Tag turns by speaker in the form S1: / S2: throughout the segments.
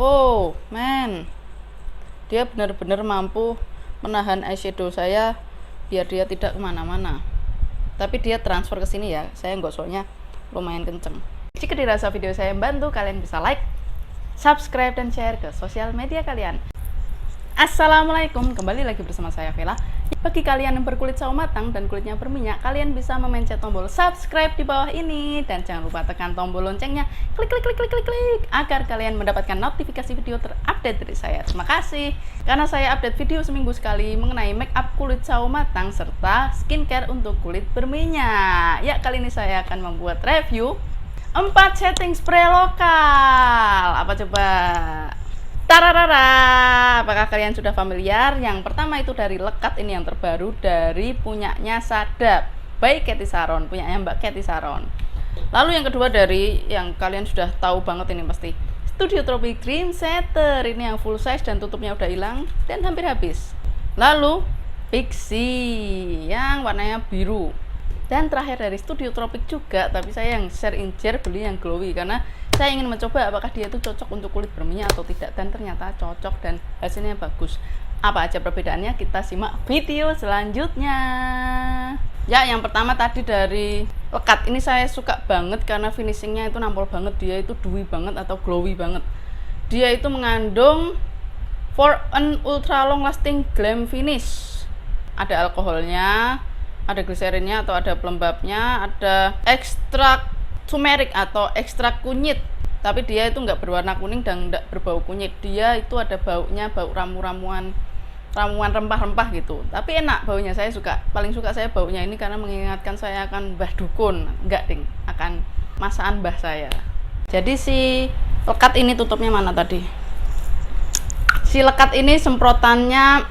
S1: Oh man, dia benar-benar mampu menahan eyeshadow saya biar dia tidak kemana-mana. Tapi dia transfer ke sini ya, saya gosoknya lumayan kenceng. Jika dirasa video saya membantu, kalian bisa like, subscribe, dan share ke sosial media kalian. Assalamualaikum, kembali lagi bersama saya Vela. Bagi kalian yang berkulit sawo matang dan kulitnya berminyak, kalian bisa memencet tombol subscribe di bawah ini dan jangan lupa tekan tombol loncengnya, klik agar kalian mendapatkan notifikasi video terupdate dari saya. Terima kasih karena saya update video seminggu sekali mengenai make up kulit sawo matang serta skincare untuk kulit berminyak. Ya, kali ini saya akan membuat review 4 setting spray lokal. Apa coba? Tararara, apakah kalian sudah familiar? Yang pertama itu dari Lekat, ini yang terbaru dari punyanya Sadap by Cathy Sharon, punyanya Mbak Cathy Sharon. Lalu yang kedua dari yang kalian sudah tahu banget ini pasti, Studio Tropic Cream Setter, ini yang full size dan tutupnya udah hilang dan hampir habis. Lalu Pixie yang warnanya biru. Dan terakhir dari Studio Tropic juga, tapi saya yang share beli yang glowy karena saya ingin mencoba apakah dia itu cocok untuk kulit berminyak atau tidak, dan ternyata cocok dan hasilnya bagus. Apa aja perbedaannya? Kita simak video selanjutnya. Ya, yang pertama tadi dari Lekat, ini saya suka banget karena finishingnya itu nampol banget, dia itu dewy banget atau glowy banget. Dia itu mengandung for an ultra long lasting glam finish. Ada alkoholnya, ada gliserinnya atau ada pelembabnya, ada ekstrak turmeric atau ekstrak kunyit, tapi dia itu nggak berwarna kuning dan nggak berbau kunyit. Dia itu ada baunya, bau ramuan rempah-rempah gitu, tapi enak baunya. Saya suka, paling suka saya baunya ini karena mengingatkan saya akan Mbah Dukun, enggak ding, akan masakan mbah saya. Jadi si Lekat ini tutupnya mana tadi? Si Lekat ini semprotannya,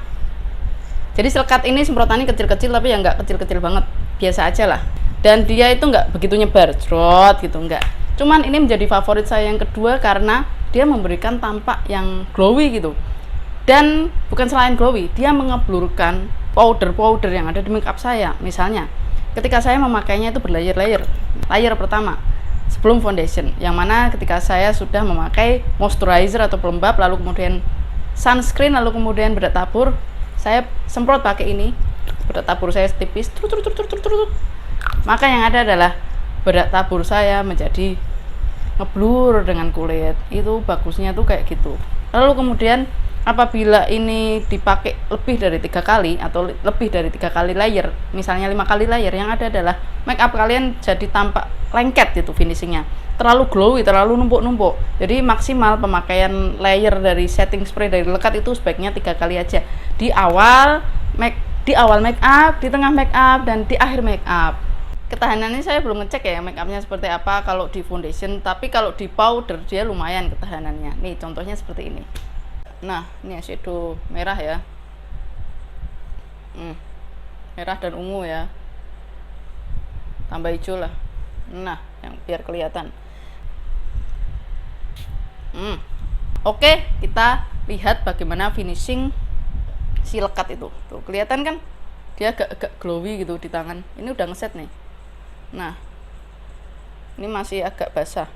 S1: jadi Lekat ini semprotannya kecil-kecil, tapi ya nggak kecil-kecil banget, biasa aja lah. Dan dia itu nggak begitu nyebar, cerot gitu, nggak. Cuman ini menjadi favorit saya yang kedua karena dia memberikan tampak yang glowy gitu. Dan bukan selain glowy, dia mengeblurkan powder-powder yang ada di makeup saya. Misalnya, ketika saya memakainya itu berlayer-layer. Layer pertama sebelum foundation, yang mana ketika saya sudah memakai moisturizer atau pelembab, lalu kemudian sunscreen, lalu kemudian bedak tabur, saya semprot pakai ini, bedak tabur saya tipis, maka yang ada adalah bedak tabur saya menjadi ngeblur dengan kulit. Itu bagusnya tuh kayak gitu. Lalu kemudian apabila ini dipakai lebih dari 3 kali atau lebih dari 3 kali layer, misalnya 5 kali layer, yang ada adalah make up kalian jadi tampak lengket gitu finishingnya, terlalu glowy, terlalu numpuk-numpuk. Jadi maksimal pemakaian layer dari setting spray dari Lekat itu sebaiknya 3 kali aja, di awal make up, di tengah make up, dan di akhir make up. Ketahanannya saya belum ngecek ya make upnya seperti apa kalau di foundation, tapi kalau di powder dia lumayan ketahanannya. Nih contohnya seperti ini. Nah, ini eyeshadow merah ya, merah dan ungu ya, tambah hijau lah, nah yang biar kelihatan. Oke, kita lihat bagaimana finishing si Lekat itu. Tuh kelihatan kan dia agak glowy gitu di tangan. Ini udah ngeset nih. Nah, ini masih agak basah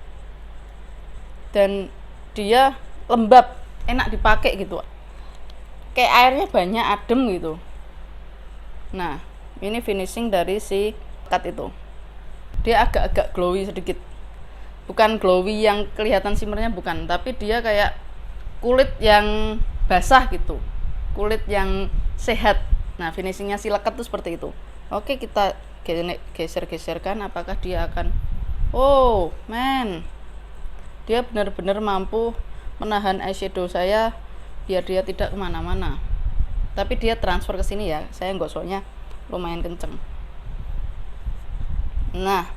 S1: dan dia lembab, enak dipakai gitu, kayak airnya banyak, adem gitu. Nah, ini finishing dari si Lekat itu. Dia agak-agak glowy sedikit, bukan glowy yang kelihatan shimmernya, bukan, tapi dia kayak kulit yang basah gitu, kulit yang sehat. Nah, finishingnya si Lekat tuh seperti itu. Oke, kita geser-geserkan apakah dia akan, oh man, dia benar-benar mampu menahan eyeshadow saya biar dia tidak kemana-mana. Tapi dia transfer ke sini ya, saya gosoknya lumayan kenceng. Nah,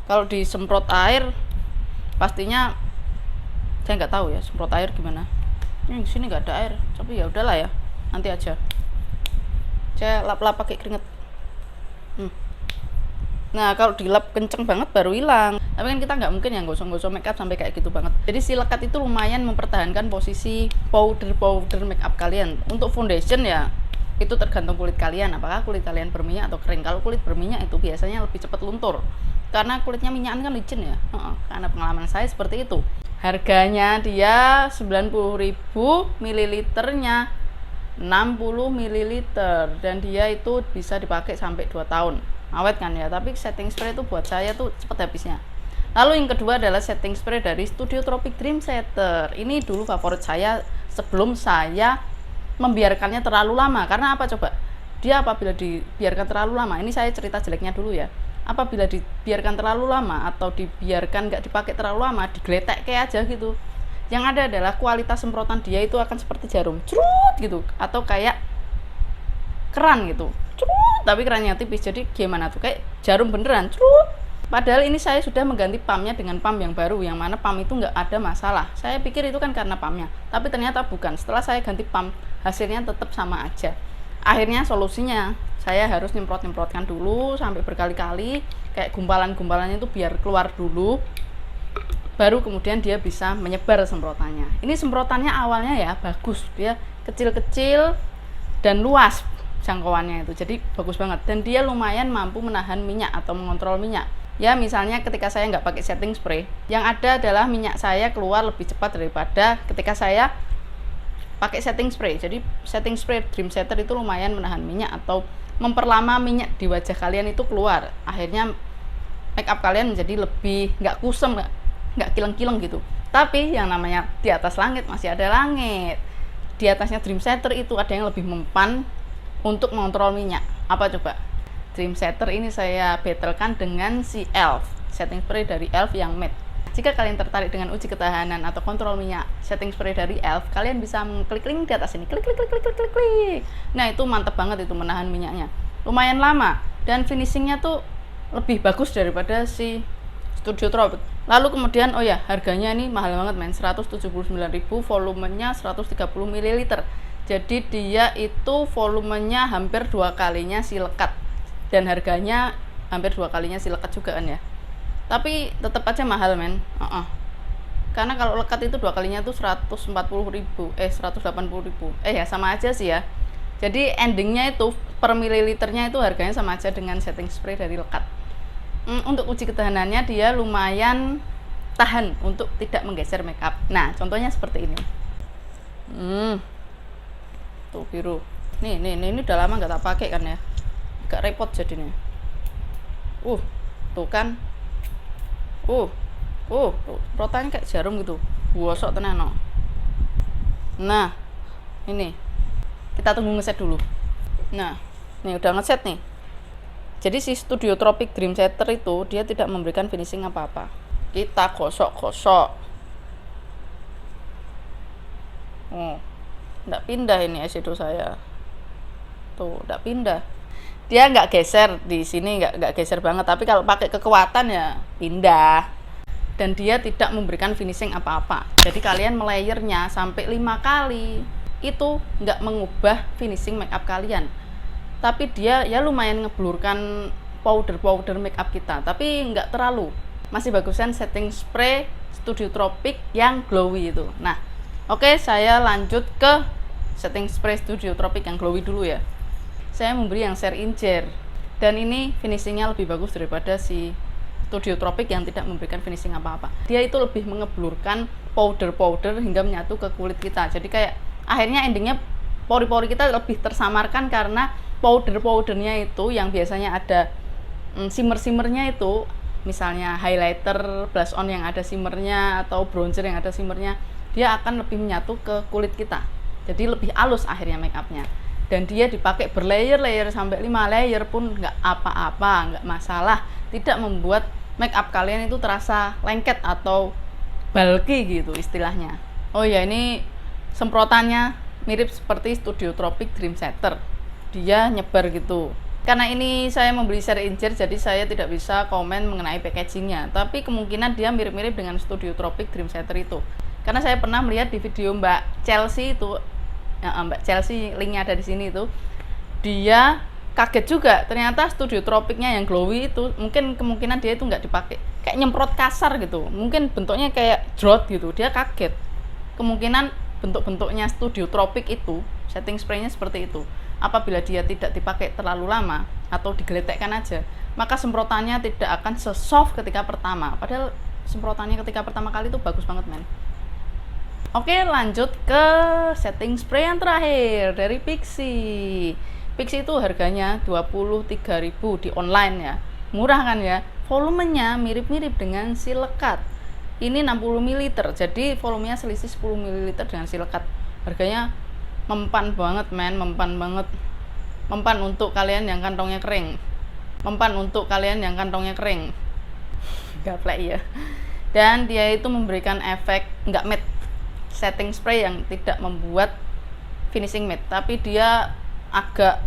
S1: kalau disemprot air pastinya saya nggak tahu ya semprot air gimana. Ini di sini nggak ada air, tapi ya udahlah ya, nanti aja. Saya lap-lap pakai keringet. Nah, kalau dilap kenceng banget baru hilang. Tapi kan kita nggak mungkin yang gosok-gosok makeup sampai kayak gitu banget. Jadi si Lekat itu lumayan mempertahankan posisi powder makeup kalian. Untuk foundation ya itu tergantung kulit kalian, apakah kulit kalian berminyak atau kering. Kalau kulit berminyak itu biasanya lebih cepat luntur karena kulitnya minyakan kan licin ya. Karena pengalaman saya seperti itu. Harganya dia 90.000, mililiternya 60 ml, dan dia itu bisa dipakai sampai 2 tahun. Awet kan ya, tapi setting spray itu buat saya tuh cepet habisnya. Lalu yang kedua adalah setting spray dari Studio Tropic Dream Setter. Ini dulu favorit saya sebelum saya membiarkannya terlalu lama. Karena apa coba? Dia apabila dibiarkan terlalu lama, ini saya cerita jeleknya dulu ya. Apabila dibiarkan terlalu lama atau dibiarkan nggak dipakai terlalu lama, digeletek kayak aja gitu, yang ada adalah kualitas semprotan dia itu akan seperti jarum, cerut gitu, atau kayak keran gitu, cerut, tapi kerannya tipis, jadi gimana tuh, kayak jarum beneran, cerut. Padahal ini saya sudah mengganti pumpnya dengan pump yang baru, yang mana pump itu nggak ada masalah. Saya pikir itu kan karena pumpnya, tapi ternyata bukan. Setelah saya ganti pump, hasilnya tetap sama aja. Akhirnya solusinya, saya harus nyemprot-nyemprotkan dulu sampai berkali-kali, kayak gumpalan-gumpalannya itu biar keluar dulu, baru kemudian dia bisa menyebar semprotannya. Ini semprotannya awalnya ya bagus, dia kecil-kecil dan luas jangkauannya itu, jadi bagus banget, dan dia lumayan mampu menahan minyak atau mengontrol minyak. Ya misalnya ketika saya nggak pakai setting spray, yang ada adalah minyak saya keluar lebih cepat daripada ketika saya pakai setting spray. Jadi setting spray Dream Setter itu lumayan menahan minyak atau memperlama minyak di wajah kalian itu keluar. Akhirnya make up kalian menjadi lebih nggak kusam, nggak kileng-kileng gitu. Tapi yang namanya di atas langit masih ada langit. Di atasnya Dream Setter itu ada yang lebih mempan untuk mengontrol minyak. Apa coba? Dream Setter ini saya battlekan dengan si Elf, setting spray dari Elf yang matte. Jika kalian tertarik dengan uji ketahanan atau kontrol minyak setting spray dari Elf, kalian bisa mengklik link di atas ini, klik. Nah itu mantep banget, itu menahan minyaknya lumayan lama, dan finishingnya tuh lebih bagus daripada si Studio Tropic. Lalu kemudian oh ya, harganya ini mahal banget men, 179.000, volumenya 130 ml. Jadi dia itu volumenya hampir 2 kalinya si lekat, dan harganya hampir 2 kalinya si lekat juga kan ya. Tapi tetap aja mahal men. Karena kalau lekat itu 2 kalinya tuh 140.000, 180.000. Ya sama aja sih ya. Jadi endingnya itu per mililiternya itu harganya sama aja dengan setting spray dari lekat. Untuk uji ketahanannya dia lumayan tahan untuk tidak menggeser makeup. Nah contohnya seperti ini. Tuh biru. Nih ini udah lama nggak tak pakai kan ya. Agak repot jadinya. Tuh kan. Tuh semprotannya kayak jarum gitu. Bosok tenan no. Nah, ini kita tunggu ngeset dulu. Nah, nih udah ngeset nih. Jadi si Studio Tropic Dream Setter itu dia tidak memberikan finishing apa-apa. Kita gosok-gosok. Nggak pindah ini eyeshadow saya. Tuh, nggak pindah. Dia nggak geser di sini, nggak geser banget, tapi kalau pakai kekuatan ya pindah. Dan dia tidak memberikan finishing apa-apa. Jadi kalian melayernya sampai 5 kali itu nggak mengubah finishing makeup kalian, tapi dia ya lumayan ngeblurkan powder makeup kita, tapi nggak terlalu. Masih bagusan setting spray Studio Tropic yang glowy itu. Nah oke, saya lanjut ke setting spray Studio Tropic yang glowy dulu ya. Saya memberi yang share injer, dan ini finishingnya lebih bagus daripada si Studio Tropic yang tidak memberikan finishing apa-apa. Dia itu lebih mengeblurkan powder hingga menyatu ke kulit kita. Jadi kayak akhirnya endingnya pori-pori kita lebih tersamarkan, karena powdernya itu yang biasanya ada shimmernya itu, misalnya highlighter, blush on yang ada shimmernya atau bronzer yang ada shimmernya, dia akan lebih menyatu ke kulit kita. Jadi lebih halus akhirnya makeupnya. Dan dia dipakai berlayer-layer sampai 5 layer pun nggak apa-apa, nggak masalah. Tidak membuat makeup kalian itu terasa lengket atau bulky gitu istilahnya. Oh ya, ini semprotannya mirip seperti Studio Tropic Dream Setter. Dia nyebar gitu. Karena ini saya membeli share injer, jadi saya tidak bisa komen mengenai packagingnya. Tapi kemungkinan dia mirip-mirip dengan Studio Tropic Dream Setter itu. Karena saya pernah melihat di video Mbak Chelsea itu, Mbak Chelsea, linknya ada di sini itu, dia kaget juga ternyata Studio Tropicnya yang glowy itu mungkin kemungkinan dia itu nggak dipakai, kayak nyemprot kasar gitu, mungkin bentuknya kayak drop gitu. Dia kaget kemungkinan bentuk-bentuknya Studio Tropic itu setting spraynya seperti itu. Apabila dia tidak dipakai terlalu lama atau digeletekkan aja, maka semprotannya tidak akan se-soft ketika pertama. Padahal semprotannya ketika pertama kali tuh bagus banget men. Oke, lanjut ke setting spray yang terakhir dari Pixi. Pixi itu harganya 23.000 di online ya. Murah kan ya? Volumenya mirip-mirip dengan si lekat. Ini 60 ml, jadi volumenya selisih 10 ml dengan si lekat. Harganya mempan banget men, mempan banget. Mempan untuk kalian yang kantongnya kering. Mempan untuk kalian yang kantongnya kering. Gaplek ya. Dan dia itu memberikan efek nggak matte setting spray yang tidak membuat finishing matte, tapi dia agak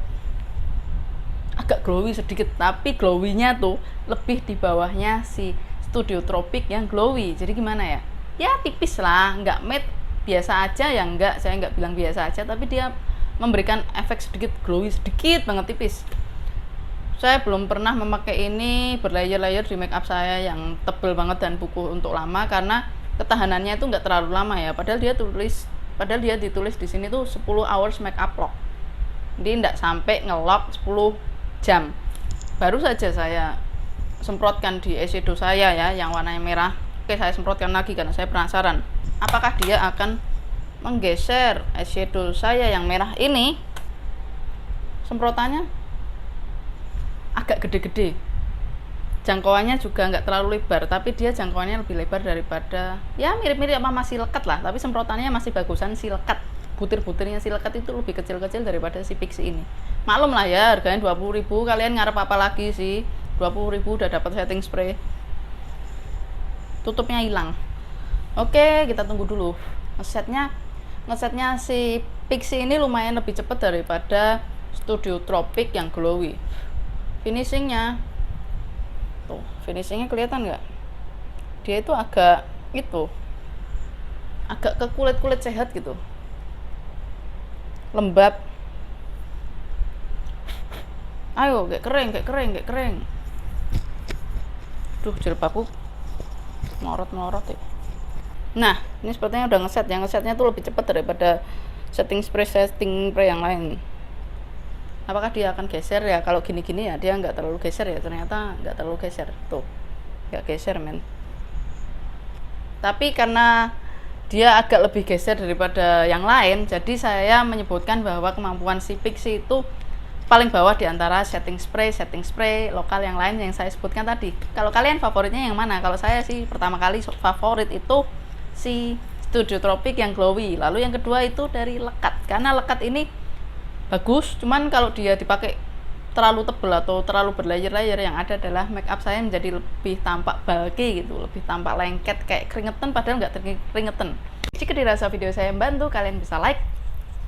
S1: glowy sedikit, tapi glowy-nya tuh lebih di bawahnya si Studio Tropic yang glowy. Jadi gimana ya? Ya tipis lah, nggak matte, biasa aja ya, saya nggak bilang biasa aja, tapi dia memberikan efek sedikit glowy, sedikit banget, tipis. Saya belum pernah memakai ini berlayer-layer di make up saya yang tebel banget dan buku untuk lama, karena ketahanannya itu nggak terlalu lama ya. Padahal dia ditulis di sini tuh 10 hours make up lock. Jadi nggak sampai ngelock 10 jam. Baru saja saya semprotkan di eyeshadow saya ya, yang warnanya merah. Oke, saya semprotkan lagi karena saya penasaran apakah dia akan menggeser eyeshadow saya yang merah ini. Semprotannya agak gede-gede, jangkauannya juga nggak terlalu lebar, tapi dia jangkauannya lebih lebar daripada, ya mirip-mirip sama masih lekat lah, tapi semprotannya masih bagusan si lekat. Butir-butirnya si lekat itu lebih kecil-kecil daripada si Pixi ini. Maklum lah ya, harganya 20.000, kalian ngarep apa lagi sih? 20.000 udah dapat setting spray, tutupnya hilang. Oke, kita tunggu dulu. Ngesetnya si Pixi ini lumayan lebih cepat daripada Studio Tropic yang glowy. Finishingnya kelihatan nggak? Dia itu agak ke kulit sehat gitu, lembab. Ayo, kayak kering. Duh, jilbabku melorot ya. Nah, ini sepertinya udah ngeset. Yang ngesetnya tuh lebih cepat daripada setting spray yang lain. Apakah dia akan geser ya? Kalau gini-gini ya dia nggak terlalu geser ya, ternyata nggak terlalu geser tuh, nggak geser men. Tapi karena dia agak lebih geser daripada yang lain, jadi saya menyebutkan bahwa kemampuan si Pixi itu paling bawah di antara setting spray lokal yang lain yang saya sebutkan tadi. Kalau kalian favoritnya yang mana? Kalau saya sih pertama kali favorit itu si Studio Tropic yang glowy, lalu yang kedua itu dari lekat, karena lekat ini bagus, cuman kalau dia dipakai terlalu tebal atau terlalu berlayer-layer, yang ada adalah make up saya menjadi lebih tampak bulky gitu, lebih tampak lengket kayak keringetan, padahal nggak keringetan. Jika dirasa video saya membantu, kalian bisa like,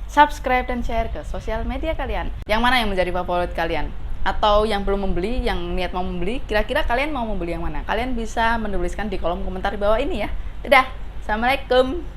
S1: subscribe, dan share ke sosial media kalian. Yang mana yang menjadi favorit kalian? Atau yang belum membeli, yang niat mau membeli, kira-kira kalian mau membeli yang mana? Kalian bisa menuliskan di kolom komentar di bawah ini ya. Dadah, assalamualaikum.